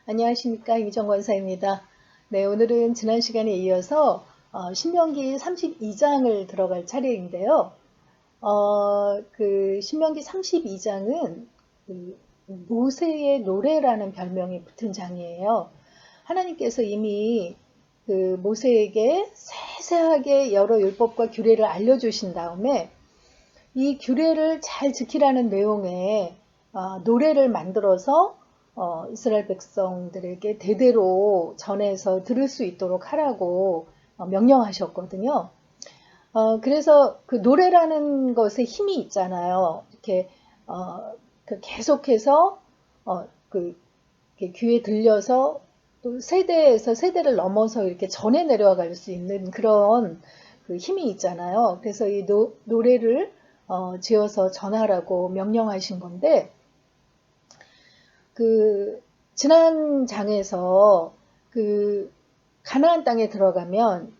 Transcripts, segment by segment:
안녕하십니까, 이정 권사입니다. 네, 오늘은 지난 시간에 이어서 신명기 32장을 들어갈 차례인데요. 신명기 32장은 모세의 노래라는 별명이 붙은 장이에요. 하나님께서 이미 모세에게 세세하게 여러 율법과 규례를 알려주신 다음에 이 규례를 잘 지키라는 내용의 노래를 만들어서 이스라엘 백성들에게 대대로 전해서 들을 수 있도록 하라고 명령하셨거든요. 그래서 그 노래라는 것에 힘이 있잖아요. 이렇게 계속해서 귀에 들려서 또 세대에서 세대를 넘어서 이렇게 전해 내려갈 수 있는 그런 그 힘이 있잖아요. 그래서 이 노래를 지어서 전하라고 명령하신 건데, 지난 장에서 가나안 땅에 들어가면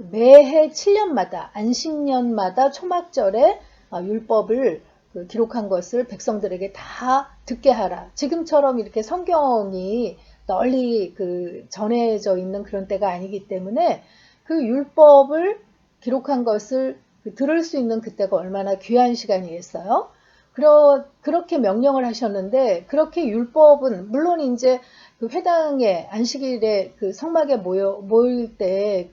매해 7년마다 안식년마다 초막절에 율법을 기록한 것을 백성들에게 다 듣게 하라. 지금처럼 이렇게 성경이 널리 전해져 있는 그런 때가 아니기 때문에 그 율법을 기록한 것을 들을 수 있는 그때가 얼마나 귀한 시간이겠어요? 그렇게 명령을 하셨는데, 그렇게 율법은 물론 이제 회당에 안식일에 성막에 모일 때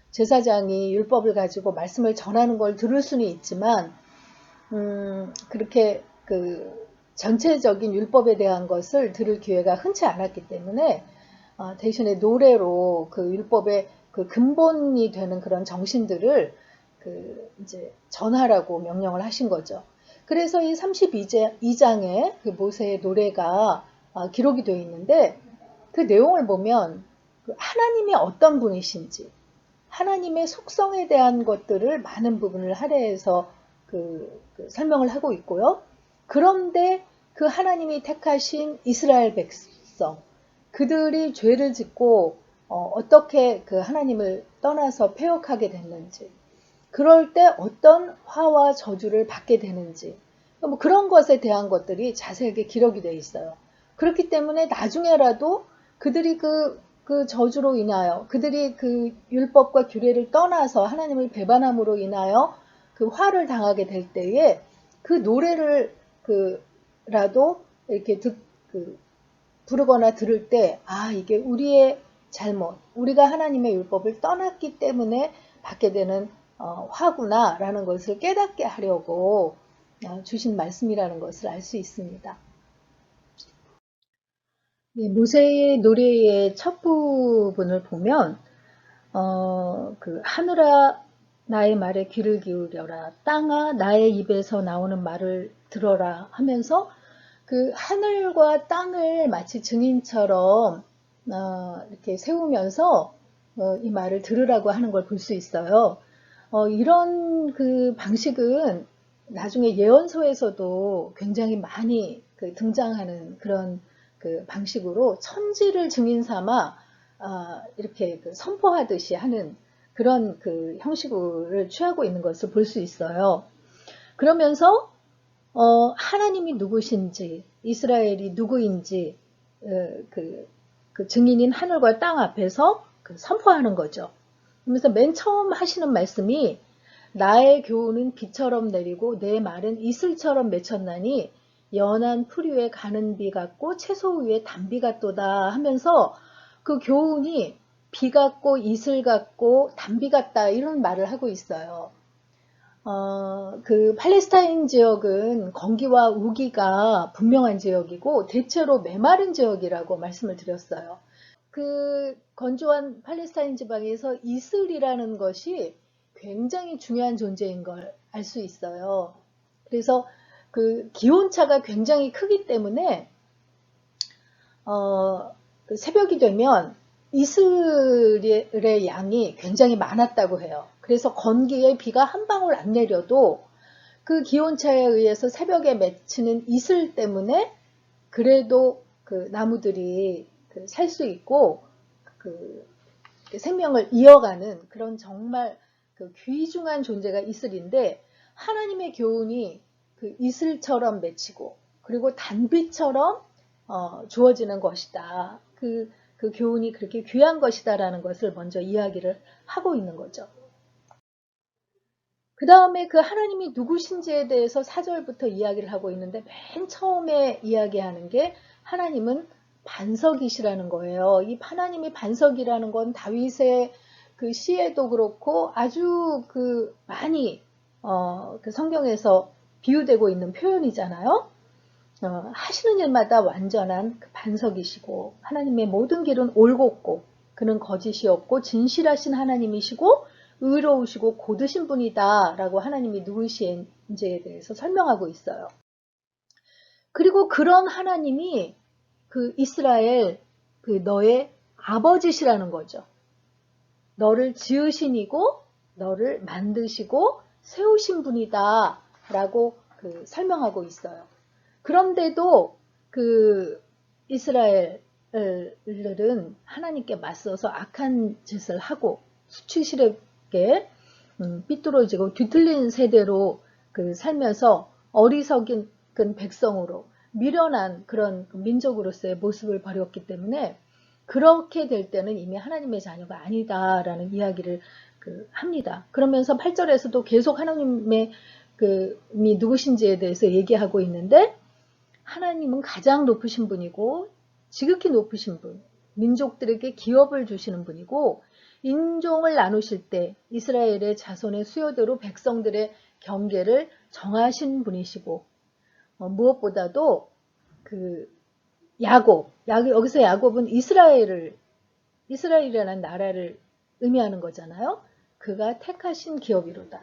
제사장이 율법을 가지고 말씀을 전하는 걸 들을 수는 있지만, 그렇게 전체적인 율법에 대한 것을 들을 기회가 흔치 않았기 때문에 대신에 노래로 율법의 근본이 되는 그런 정신들을 이제 전하라고 명령을 하신 거죠. 그래서 이 32장에 모세의 노래가 기록이 되어 있는데, 그 내용을 보면 하나님이 어떤 분이신지, 하나님의 속성에 대한 것들을 많은 부분을 할애해서 설명을 하고 있고요. 그런데 그 하나님이 택하신 이스라엘 백성, 그들이 죄를 짓고 어떻게 하나님을 떠나서 패역하게 됐는지, 그럴 때 어떤 화와 저주를 받게 되는지, 뭐 그런 것에 대한 것들이 자세하게 기록이 되어 있어요. 그렇기 때문에 나중에라도 그들이 그 저주로 인하여, 그들이 율법과 규례를 떠나서 하나님을 배반함으로 인하여 화를 당하게 될 때에 그 노래를 라도 이렇게 부르거나 들을 때, 이게 우리의 잘못, 우리가 하나님의 율법을 떠났기 때문에 받게 되는 화구나 라는 것을 깨닫게 하려고 주신 말씀이라는 것을 알 수 있습니다. 모세의 노래의 첫 부분을 보면 하늘아 나의 말에 귀를 기울여라, 땅아 나의 입에서 나오는 말을 들어라 하면서 하늘과 땅을 마치 증인처럼 이렇게 세우면서 이 말을 들으라고 하는 걸 볼 수 있어요. 이런 방식은 나중에 예언서에서도 굉장히 많이 등장하는 그런 방식으로 천지를 증인 삼아 이렇게 선포하듯이 하는 그런 형식을 취하고 있는 것을 볼 수 있어요. 그러면서 하나님이 누구신지, 이스라엘이 누구인지 그 증인인 하늘과 땅 앞에서 선포하는 거죠. 그러면서 맨 처음 하시는 말씀이 나의 교훈은 비처럼 내리고 내 말은 이슬처럼 맺혔나니 연한 풀 위에 가는 비 같고 채소 위에 단비 같도다 하면서 그 교훈이 비 같고 이슬 같고 단비 같다 이런 말을 하고 있어요. 팔레스타인 지역은 건기와 우기가 분명한 지역이고 대체로 메마른 지역이라고 말씀을 드렸어요. 건조한 팔레스타인 지방에서 이슬이라는 것이 굉장히 중요한 존재인 걸 알 수 있어요. 그래서 기온차가 굉장히 크기 때문에 새벽이 되면 이슬의 양이 굉장히 많았다고 해요. 그래서 건기에 비가 한 방울 안 내려도 그 기온차에 의해서 새벽에 맺히는 이슬 때문에 그래도 나무들이 살 수 있고 생명을 이어가는 그런 정말 귀중한 존재가 이슬인데, 하나님의 교훈이 이슬처럼 맺히고 그리고 단비처럼 주어지는 것이다. 그 교훈이 그렇게 귀한 것이다라는 것을 먼저 이야기를 하고 있는 거죠. 그 다음에 그 하나님이 누구신지에 대해서 4절부터 이야기를 하고 있는데 맨 처음에 이야기하는 게 하나님은 반석이시라는 거예요. 이 하나님이 반석이라는 건 다윗의 그 시에도 그렇고 아주 그 많이 그 성경에서 비유되고 있는 표현이잖아요. 하시는 일마다 완전한 그 반석이시고 하나님의 모든 길은 올곧고 그는 거짓이 없고 진실하신 하나님이시고 의로우시고 고드신 분이다 라고 하나님이 누구신지에 대해서 설명하고 있어요. 그리고 그런 하나님이 그 이스라엘 그 너의 아버지시라는 거죠. 너를 지으신 이고 너를 만드시고 세우신 분이다 라고 그 설명하고 있어요. 그런데도 그 이스라엘들은 하나님께 맞서서 악한 짓을 하고 수치스럽게 삐뚤어지고 뒤틀린 세대로 그 살면서 어리석은 백성으로 미련한 그런 민족으로서의 모습을 버렸기 때문에 그렇게 될 때는 이미 하나님의 자녀가 아니다라는 이야기를 합니다. 그러면서 8절에서도 계속 하나님의 이 누구신지에 대해서 얘기하고 있는데 하나님은 가장 높으신 분이고 지극히 높으신 분, 민족들에게 기업을 주시는 분이고 인종을 나누실 때 이스라엘의 자손의 수요대로 백성들의 경계를 정하신 분이시고 무엇보다도 그 여기서 야곱은 이스라엘이라는 나라를 의미하는 거잖아요. 그가 택하신 기업이로다.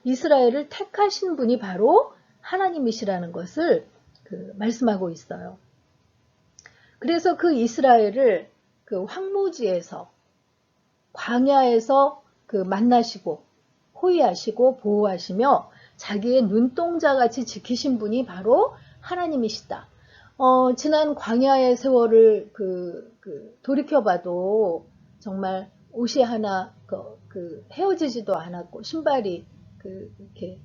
이스라엘을 택하신 분이 바로 하나님이시라는 것을 말씀하고 있어요. 그래서 그 이스라엘을 그 황무지에서 광야에서 만나시고 호위하시고 보호하시며 자기의 눈동자같이 지키신 분이 바로 하나님이시다. 지난 광야의 세월을 돌이켜봐도 정말 옷이 하나 헤어지지도 않았고 신발이 이렇게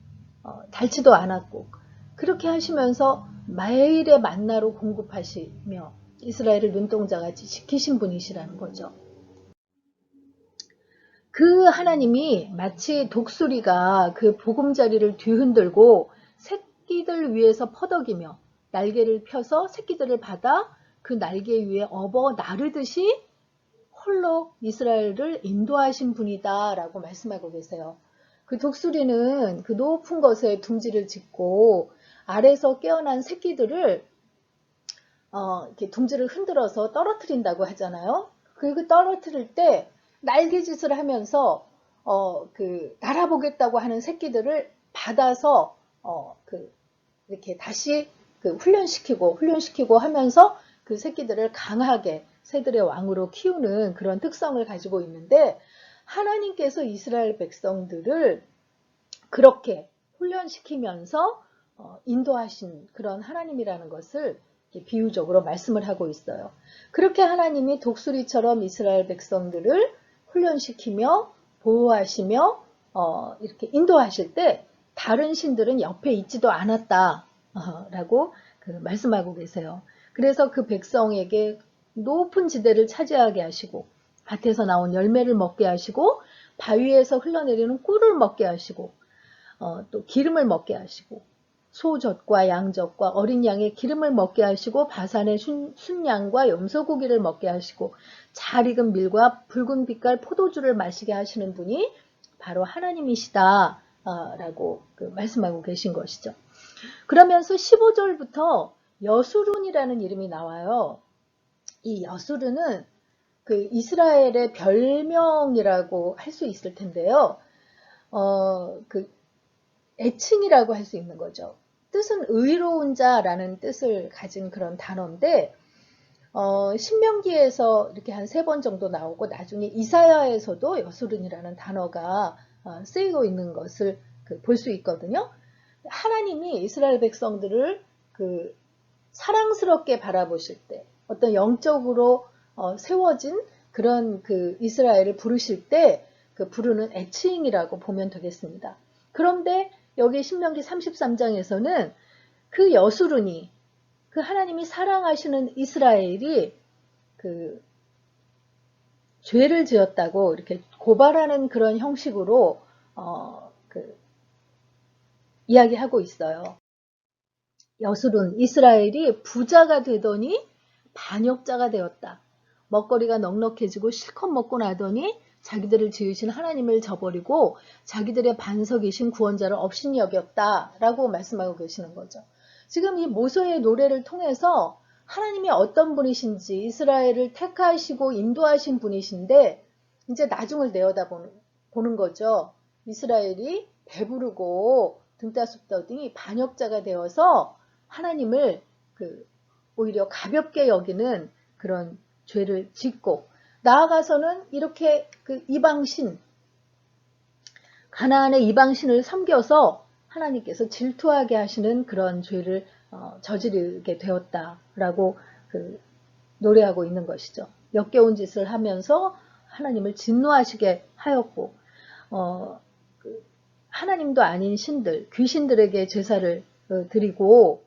닳지도 않았고 그렇게 하시면서 매일의 만나로 공급하시며 이스라엘을 눈동자같이 지키신 분이시라는 거죠. 그 하나님이 마치 독수리가 그 보금자리를 뒤흔들고 새끼들 위에서 퍼덕이며 날개를 펴서 새끼들을 받아 그 날개 위에 업어 나르듯이 홀로 이스라엘을 인도하신 분이다 라고 말씀하고 계세요. 그 독수리는 그 높은 것에 둥지를 짓고 아래서 깨어난 새끼들을 이렇게 둥지를 흔들어서 떨어뜨린다고 하잖아요. 그리고 떨어뜨릴 때 날개짓을 하면서 날아보겠다고 하는 새끼들을 받아서 이렇게 다시 훈련시키고 하면서 그 새끼들을 강하게 새들의 왕으로 키우는 그런 특성을 가지고 있는데 하나님께서 이스라엘 백성들을 그렇게 훈련시키면서 인도하신 그런 하나님이라는 것을 비유적으로 말씀을 하고 있어요. 그렇게 하나님이 독수리처럼 이스라엘 백성들을 훈련시키며 보호하시며 이렇게 인도하실 때 다른 신들은 옆에 있지도 않았다라고 말씀하고 계세요. 그래서 그 백성에게 높은 지대를 차지하게 하시고 밭에서 나온 열매를 먹게 하시고 바위에서 흘러내리는 꿀을 먹게 하시고 또 기름을 먹게 하시고 소젖과 양젖과 어린 양의 기름을 먹게 하시고 바산의 순양과 염소고기를 먹게 하시고 잘 익은 밀과 붉은 빛깔 포도주를 마시게 하시는 분이 바로 하나님이시다 라고 말씀하고 계신 것이죠. 그러면서 15절부터 여수룬이라는 이름이 나와요. 이 여수룬은 이스라엘의 별명이라고 할 수 있을 텐데요. 애칭이라고 할 수 있는 거죠. 뜻은 의로운 자라는 뜻을 가진 그런 단어인데 신명기에서 이렇게 한 3번 정도 나오고 나중에 이사야에서도 여수룬이라는 단어가 쓰이고 있는 것을 볼 수 있거든요. 하나님이 이스라엘 백성들을 사랑스럽게 바라보실 때 어떤 영적으로 세워진 그런 이스라엘을 부르실 때 부르는 애칭이라고 보면 되겠습니다. 그런데 여기 신명기 33장에서는 그 여수룬이 하나님이 사랑하시는 이스라엘이 그 죄를 지었다고 이렇게 고발하는 그런 형식으로 이야기하고 있어요. 여술은 이스라엘이 부자가 되더니 반역자가 되었다. 먹거리가 넉넉해지고 실컷 먹고 나더니 자기들을 지으신 하나님을 저버리고 자기들의 반석이신 구원자를 업신 여겼다라고 말씀하고 계시는 거죠. 지금 이 모세의 노래를 통해서 하나님이 어떤 분이신지 이스라엘을 택하시고 인도하신 분이신데 이제 나중을 내어다보는 거죠. 이스라엘이 배부르고 등따숩더니 반역자가 되어서 하나님을 오히려 가볍게 여기는 그런 죄를 짓고 나아가서는 이렇게 이방신 가나안의 이방신을 섬겨서 하나님께서 질투하게 하시는 그런 죄를 저지르게 되었다라고 노래하고 있는 것이죠. 역겨운 짓을 하면서 하나님을 진노하시게 하였고 하나님도 아닌 신들, 귀신들에게 제사를 드리고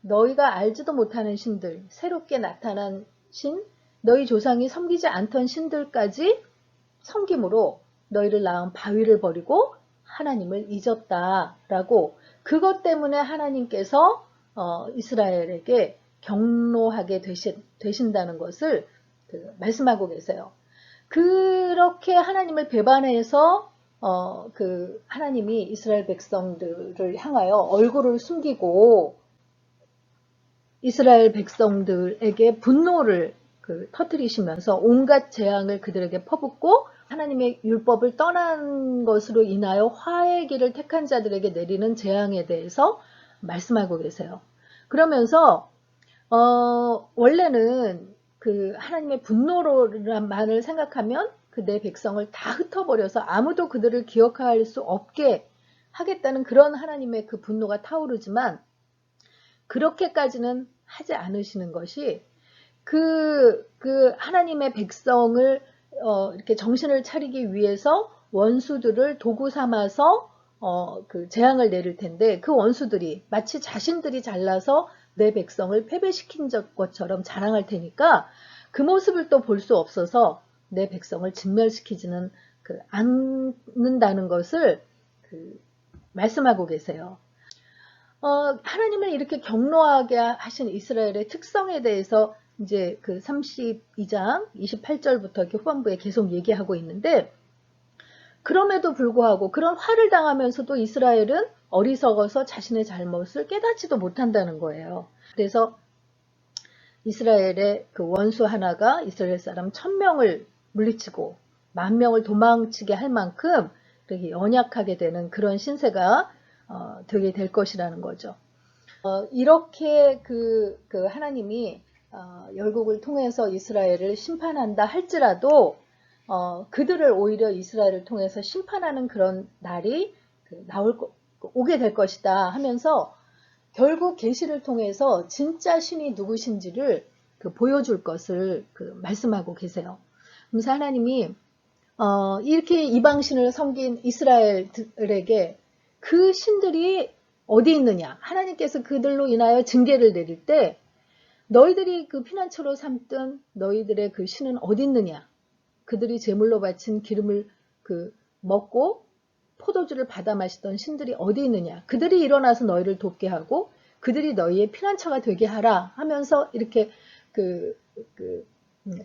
너희가 알지도 못하는 신들, 새롭게 나타난 신, 너희 조상이 섬기지 않던 신들까지 섬김으로 너희를 낳은 바위를 버리고 하나님을 잊었다라고 그것 때문에 하나님께서 이스라엘에게 경노하게 되신다는 것을 말씀하고 계세요. 그렇게 하나님을 배반해서 하나님이 이스라엘 백성들을 향하여 얼굴을 숨기고 이스라엘 백성들에게 분노를 터뜨리시면서 온갖 재앙을 그들에게 퍼붓고 하나님의 율법을 떠난 것으로 인하여 화의 길을 택한 자들에게 내리는 재앙에 대해서 말씀하고 계세요. 그러면서 원래는 하나님의 분노로만을 생각하면 내 백성을 다 흩어버려서 아무도 그들을 기억할 수 없게 하겠다는 그런 하나님의 분노가 타오르지만 그렇게까지는 하지 않으시는 것이 하나님의 백성을 이렇게 정신을 차리기 위해서 원수들을 도구 삼아서 재앙을 내릴 텐데 그 원수들이 마치 자신들이 잘나서 내 백성을 패배시킨 것처럼 자랑할 테니까 그 모습을 또 볼 수 없어서 내 백성을 진멸시키지는 않는다는 것을 말씀하고 계세요. 하나님을 이렇게 경노하게 하신 이스라엘의 특성에 대해서 이제 32장 28절부터 이렇게 후반부에 계속 얘기하고 있는데 그럼에도 불구하고 그런 화를 당하면서도 이스라엘은 어리석어서 자신의 잘못을 깨닫지도 못한다는 거예요. 그래서 이스라엘의 원수 하나가 이스라엘 사람 1000명을 물리치고 10,000명을 도망치게 할 만큼 그렇게 연약하게 되는 그런 신세가 되게 될 것이라는 거죠. 이렇게 하나님이 열국을 통해서 이스라엘을 심판한다 할지라도 그들을 오히려 이스라엘을 통해서 심판하는 그런 날이 오게 될 것이다 하면서 결국 계시를 통해서 진짜 신이 누구신지를 보여줄 것을 말씀하고 계세요. 그래서 하나님이 이렇게 이방신을 섬긴 이스라엘에게 그 신들이 어디 있느냐 하나님께서 그들로 인하여 징계를 내릴 때 너희들이 피난처로 삼던 너희들의 그 신은 어디 있느냐 그들이 제물로 바친 기름을 먹고 포도주를 받아 마시던 신들이 어디 있느냐 그들이 일어나서 너희를 돕게 하고 그들이 너희의 피난처가 되게 하라 하면서 이렇게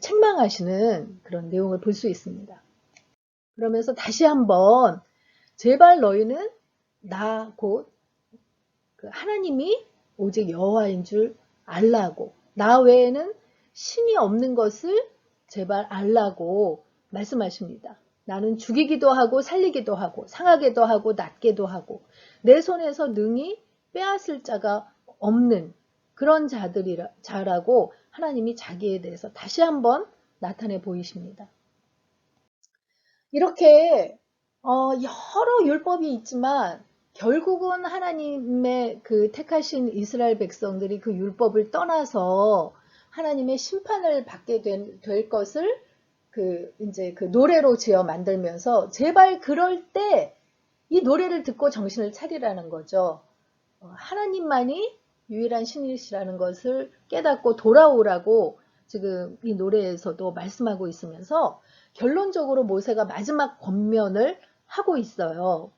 책망하시는 그런 내용을 볼 수 있습니다. 그러면서 다시 한번 제발 너희는 나 곧 하나님이 오직 여호와인 줄 알라고 나 외에는 신이 없는 것을 제발 알라고 말씀하십니다. 나는 죽이기도 하고 살리기도 하고 상하게도 하고 낫게도 하고 내 손에서 능히 빼앗을 자가 없는 그런 자라고 하나님이 자기에 대해서 다시 한번 나타내 보이십니다. 이렇게 여러 율법이 있지만 결국은 하나님의 택하신 이스라엘 백성들이 그 율법을 떠나서 하나님의 심판을 받게 될 것을 이제 노래로 지어 만들면서 제발 그럴 때 이 노래를 듣고 정신을 차리라는 거죠. 하나님만이 유일한 신이시라는 것을 깨닫고 돌아오라고 지금 이 노래에서도 말씀하고 있으면서 결론적으로 모세가 마지막 권면을 하고 있어요.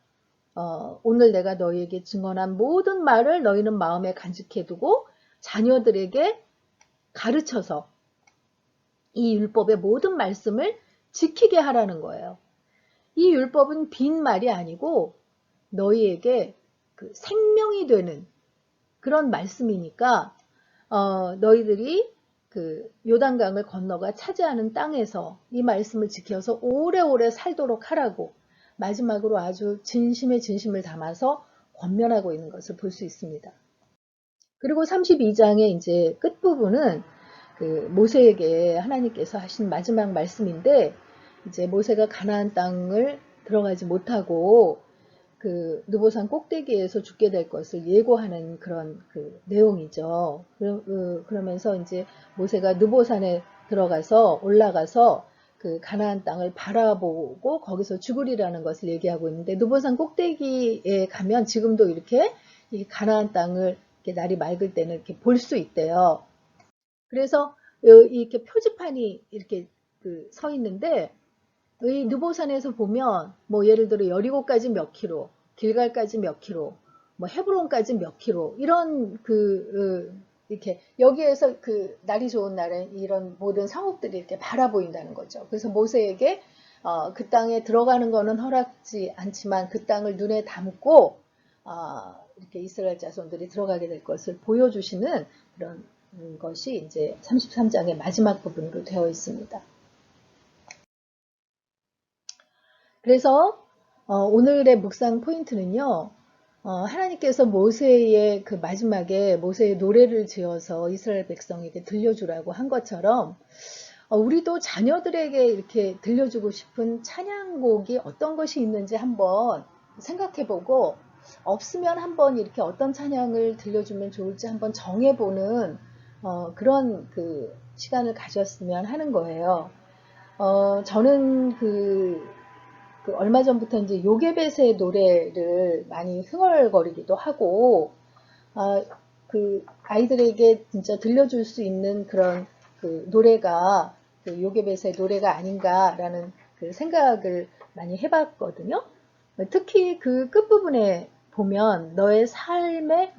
오늘 내가 너희에게 증언한 모든 말을 너희는 마음에 간직해두고 자녀들에게 가르쳐서 이 율법의 모든 말씀을 지키게 하라는 거예요. 이 율법은 빈 말이 아니고 너희에게 그 생명이 되는 그런 말씀이니까 너희들이 그 요단강을 건너가 차지하는 땅에서 이 말씀을 지켜서 오래오래 살도록 하라고 마지막으로 아주 진심의 진심을 담아서 권면하고 있는 것을 볼 수 있습니다. 그리고 32장의 이제 끝부분은 그 모세에게 하나님께서 하신 마지막 말씀인데 이제 모세가 가나안 땅을 들어가지 못하고 그 느보산 꼭대기에서 죽게 될 것을 예고하는 그런 그 내용이죠. 그러면서 이제 모세가 느보산에 들어가서 올라가서 그 가나안 땅을 바라보고 거기서 죽으리라는 것을 얘기하고 있는데 느보산 꼭대기에 가면 지금도 이렇게 이 가나안 땅을 이렇게 날이 맑을 때는 이렇게 볼 수 있대요. 그래서 이렇게 표지판이 이렇게 서 있는데 이 느보산에서 보면 뭐 예를 들어 여리고까지 몇 킬로, 길갈까지 몇 킬로, 뭐 헤브론까지 몇 킬로 이런 이렇게 여기에서 그 날이 좋은 날에 이런 모든 성읍들이 이렇게 바라보인다는 거죠. 그래서 모세에게 그 땅에 들어가는 거는 허락지 않지만 그 땅을 눈에 담고 이렇게 이스라엘 자손들이 들어가게 될 것을 보여주시는 그런 것이 이제 33장의 마지막 부분으로 되어 있습니다. 그래서 오늘의 묵상 포인트는요. 하나님께서 모세의 그 마지막에 모세의 노래를 지어서 이스라엘 백성에게 들려주라고 한 것처럼 우리도 자녀들에게 이렇게 들려주고 싶은 찬양곡이 어떤 것이 있는지 한번 생각해보고 없으면 한번 이렇게 어떤 찬양을 들려주면 좋을지 한번 정해보는 그런 그 시간을 가졌으면 하는 거예요. 저는 얼마 전부터 이제 요게벳의 노래를 많이 흥얼거리기도 하고, 그 아이들에게 진짜 들려줄 수 있는 그런 그 노래가 그 요게벳의 노래가 아닌가라는 그 생각을 많이 해봤거든요. 특히 그 끝부분에 보면 너의 삶의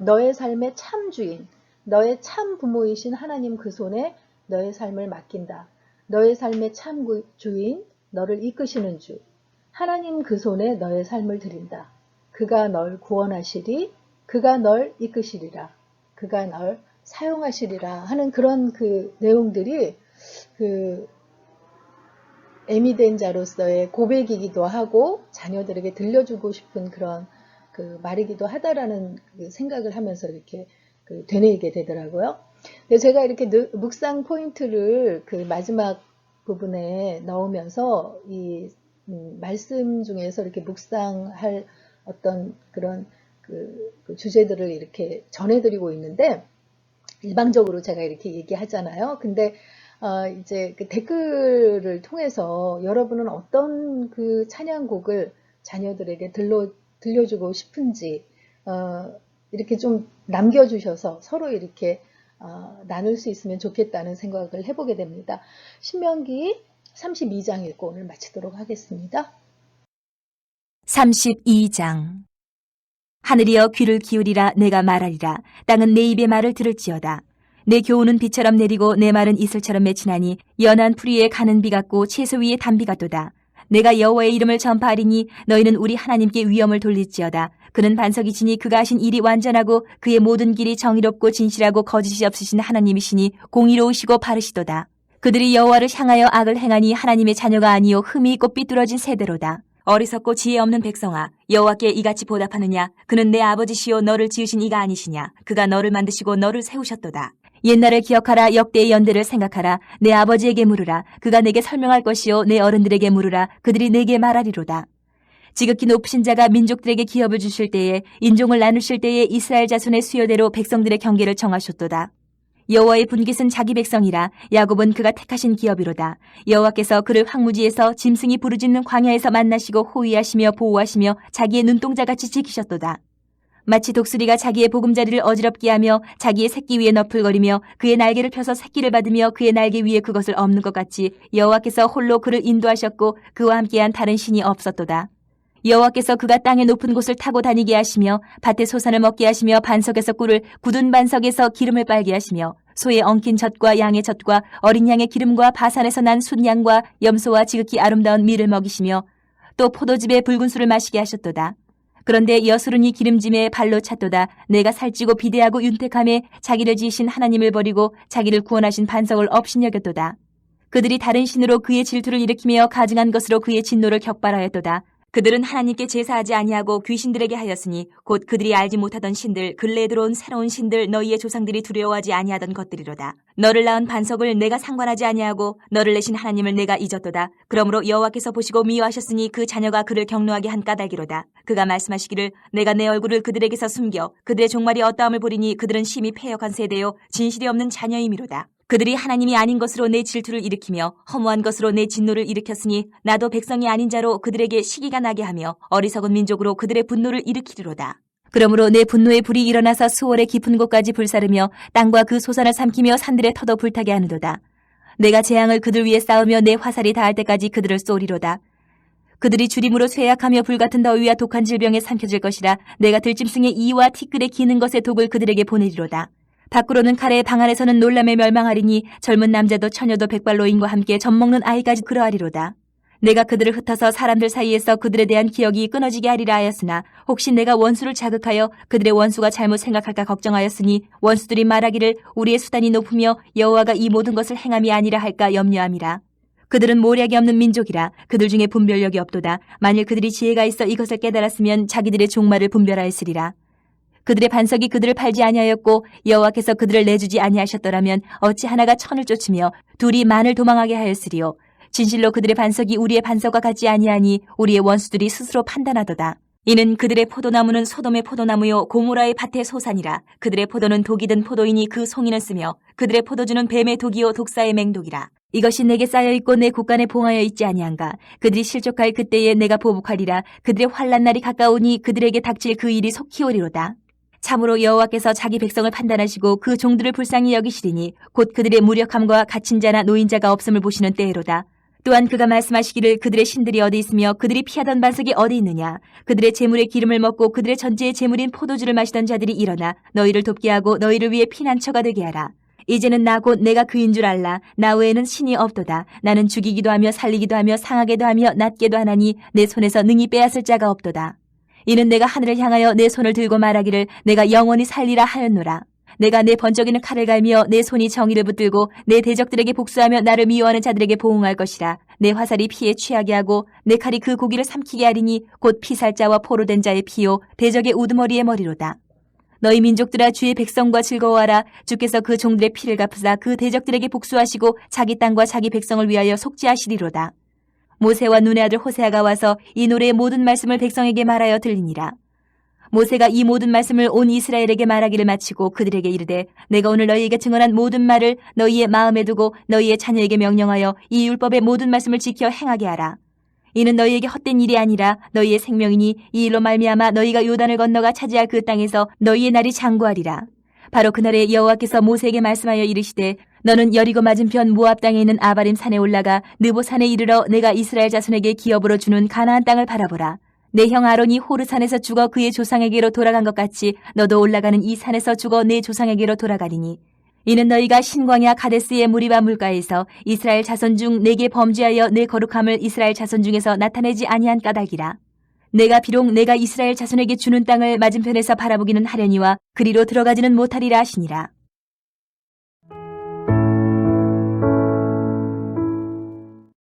참 주인, 너의 참 부모이신 하나님 그 손에 너의 삶을 맡긴다. 너의 삶의 참 주인, 너를 이끄시는 주. 하나님 그 손에 너의 삶을 드린다. 그가 널 구원하시리, 그가 널 이끄시리라, 그가 널 사용하시리라 하는 그런 그 내용들이 그 애미 된 자로서의 고백이기도 하고 자녀들에게 들려주고 싶은 그런 그 말이기도 하다라는 그 생각을 하면서 이렇게 되뇌이게 되더라고요. 근데 제가 이렇게 묵상 포인트를 그 마지막 부분에 넣으면서 이 말씀 중에서 이렇게 묵상할 어떤 그런 그 주제들을 이렇게 전해드리고 있는데 일방적으로 제가 이렇게 얘기하잖아요. 근데 이제 그 댓글을 통해서 여러분은 어떤 그 찬양곡을 자녀들에게 들려주고 싶은지 이렇게 좀 남겨주셔서 서로 이렇게 나눌 수 있으면 좋겠다는 생각을 해보게 됩니다. 신명기 32장 읽고 오늘 마치도록 하겠습니다. 32장. 하늘이여 귀를 기울이라 내가 말하리라. 땅은 내 입의 말을 들을지어다. 내 교훈은 비처럼 내리고 내 말은 이슬처럼 맺히나니 연한 풀 위에 가는 비 같고 채소 위에 단비 같도다. 내가 여호와의 이름을 전파하리니 너희는 우리 하나님께 위엄을 돌릴지어다. 그는 반석이 지니 그가 하신 일이 완전하고 그의 모든 길이 정의롭고 진실하고 거짓이 없으신 하나님이시니 공의로우시고 바르시도다. 그들이 여호와를 향하여 악을 행하니 하나님의 자녀가 아니요 흠이 있고 삐뚤어진 세대로다. 어리석고 지혜 없는 백성아, 여호와께 이같이 보답하느냐? 그는 내 아버지시요 너를 지으신 이가 아니시냐? 그가 너를 만드시고 너를 세우셨도다. 옛날을 기억하라. 역대의 연대를 생각하라. 내 아버지에게 물으라. 그가 내게 설명할 것이요 내 어른들에게 물으라. 그들이 내게 말하리로다. 지극히 높으신 자가 민족들에게 기업을 주실 때에 인종을 나누실 때에 이스라엘 자손의 수요대로 백성들의 경계를 정하셨도다. 여호와의 분깃은 자기 백성이라. 야곱은 그가 택하신 기업이로다. 여호와께서 그를 황무지에서 짐승이 부르짖는 광야에서 만나시고 호위하시며 보호하시며 자기의 눈동자같이 지키셨도다. 마치 독수리가 자기의 보금자리를 어지럽게 하며 자기의 새끼 위에 너풀거리며 그의 날개를 펴서 새끼를 받으며 그의 날개 위에 그것을 엎는 것 같이 여호와께서 홀로 그를 인도하셨고 그와 함께한 다른 신이 없었도다. 여호와께서 그가 땅의 높은 곳을 타고 다니게 하시며 밭에 소산을 먹게 하시며 반석에서 꿀을 굳은 반석에서 기름을 빨게 하시며 소의 엉킨 젖과 양의 젖과 어린 양의 기름과 바산에서 난 순양과 염소와 지극히 아름다운 밀을 먹이시며 또 포도즙에 붉은 술을 마시게 하셨도다. 그런데 여수르니 기름짐에 발로 찼도다. 내가 살찌고 비대하고 윤택함에 자기를 지으신 하나님을 버리고 자기를 구원하신 반석을 업신여겼도다. 그들이 다른 신으로 그의 질투를 일으키며 가증한 것으로 그의 진노를 격발하였도다. 그들은 하나님께 제사하지 아니하고 귀신들에게 하였으니 곧 그들이 알지 못하던 신들 근래에 들어온 새로운 신들 너희의 조상들이 두려워하지 아니하던 것들이로다. 너를 낳은 반석을 내가 상관하지 아니하고 너를 내신 하나님을 내가 잊었도다. 그러므로 여호와께서 보시고 미워하셨으니 그 자녀가 그를 경노하게 한 까닭이로다. 그가 말씀하시기를 내가 내 얼굴을 그들에게서 숨겨 그들의 종말이 어떠함을 보리니 그들은 심히 패역한 세대요 진실이 없는 자녀임이로다. 그들이 하나님이 아닌 것으로 내 질투를 일으키며 허무한 것으로 내 진노를 일으켰으니 나도 백성이 아닌 자로 그들에게 시기가 나게 하며 어리석은 민족으로 그들의 분노를 일으키리로다. 그러므로 내 분노의 불이 일어나서 수월의 깊은 곳까지 불사르며 땅과 그 소산을 삼키며 산들의 터도 불타게 하는도다. 내가 재앙을 그들 위에 쌓으며 내 화살이 닿을 때까지 그들을 쏘리로다. 그들이 주림으로 쇠약하며 불같은 더위와 독한 질병에 삼켜질 것이라. 내가 들짐승의 이와 티끌에 기는 것의 독을 그들에게 보내리로다. 밖으로는 칼에 방 안에서는 놀람에 멸망하리니 젊은 남자도 처녀도 백발노인과 함께 젖먹는 아이까지 그러하리로다. 내가 그들을 흩어서 사람들 사이에서 그들에 대한 기억이 끊어지게 하리라 하였으나 혹시 내가 원수를 자극하여 그들의 원수가 잘못 생각할까 걱정하였으니 원수들이 말하기를 우리의 수단이 높으며 여호와가 이 모든 것을 행함이 아니라 할까 염려함이라. 그들은 모략이 없는 민족이라. 그들 중에 분별력이 없도다. 만일 그들이 지혜가 있어 이것을 깨달았으면 자기들의 종말을 분별하였으리라. 그들의 반석이 그들을 팔지 아니하였고 여호와께서 그들을 내주지 아니하셨더라면 어찌 하나가 천을 쫓으며 둘이 만을 도망하게 하였으리요. 진실로 그들의 반석이 우리의 반석과 같지 아니하니 우리의 원수들이 스스로 판단하도다. 이는 그들의 포도나무는 소돔의 포도나무요 고모라의 밭의 소산이라. 그들의 포도는 독이 든 포도이니 그 송이는 쓰며 그들의 포도주는 뱀의 독이요 독사의 맹독이라. 이것이 내게 쌓여있고 내 곳간에 봉하여 있지 아니한가. 그들이 실족할 그때에 내가 보복하리라. 그들의 환난 날이 가까우니 그들에게 닥칠 그 일이 속히 오리로다. 참으로 여호와께서 자기 백성을 판단하시고 그 종들을 불쌍히 여기시리니 곧 그들의 무력함과 갇힌 자나 노인자가 없음을 보시는 때에로다. 또한 그가 말씀하시기를 그들의 신들이 어디 있으며 그들이 피하던 반석이 어디 있느냐. 그들의 재물의 기름을 먹고 그들의 전제의 재물인 포도주를 마시던 자들이 일어나 너희를 돕게 하고 너희를 위해 피난처가 되게 하라. 이제는 나 곧 내가 그인 줄 알라. 나 외에는 신이 없도다. 나는 죽이기도 하며 살리기도 하며 상하게도 하며 낫게도 하나니 내 손에서 능히 빼앗을 자가 없도다. 이는 내가 하늘을 향하여 내 손을 들고 말하기를 내가 영원히 살리라 하였노라. 내가 내 번쩍이는 칼을 갈며 내 손이 정의를 붙들고 내 대적들에게 복수하며 나를 미워하는 자들에게 보응할 것이라. 내 화살이 피에 취하게 하고 내 칼이 그 고기를 삼키게 하리니 곧 피살자와 포로된 자의 피요 대적의 우두머리의 머리로다. 너희 민족들아 주의 백성과 즐거워하라. 주께서 그 종들의 피를 갚으사 그 대적들에게 복수하시고 자기 땅과 자기 백성을 위하여 속죄하시리로다. 모세와 눈의 아들 호세아가 와서 이 노래의 모든 말씀을 백성에게 말하여 들리니라. 모세가 이 모든 말씀을 온 이스라엘에게 말하기를 마치고 그들에게 이르되 내가 오늘 너희에게 증언한 모든 말을 너희의 마음에 두고 너희의 자녀에게 명령하여 이 율법의 모든 말씀을 지켜 행하게 하라. 이는 너희에게 헛된 일이 아니라 너희의 생명이니 이 일로 말미암아 너희가 요단을 건너가 차지할 그 땅에서 너희의 날이 장구하리라. 바로 그날에 여호와께서 모세에게 말씀하여 이르시되 너는 여리고 맞은편 모압 땅에 있는 아바림 산에 올라가 느보 산에 이르러 내가 이스라엘 자손에게 기업으로 주는 가나안 땅을 바라보라. 내 형 아론이 호르 산에서 죽어 그의 조상에게로 돌아간 것 같이 너도 올라가는 이 산에서 죽어 내 조상에게로 돌아가리니 이는 너희가 신광야 가데스의 무리바 물가에서 이스라엘 자손 중 내게 범죄하여 내 거룩함을 이스라엘 자손 중에서 나타내지 아니한 까닭이라. 내가 비록 내가 이스라엘 자손에게 주는 땅을 맞은편에서 바라보기는 하려니와 그리로 들어가지는 못하리라 하시니라.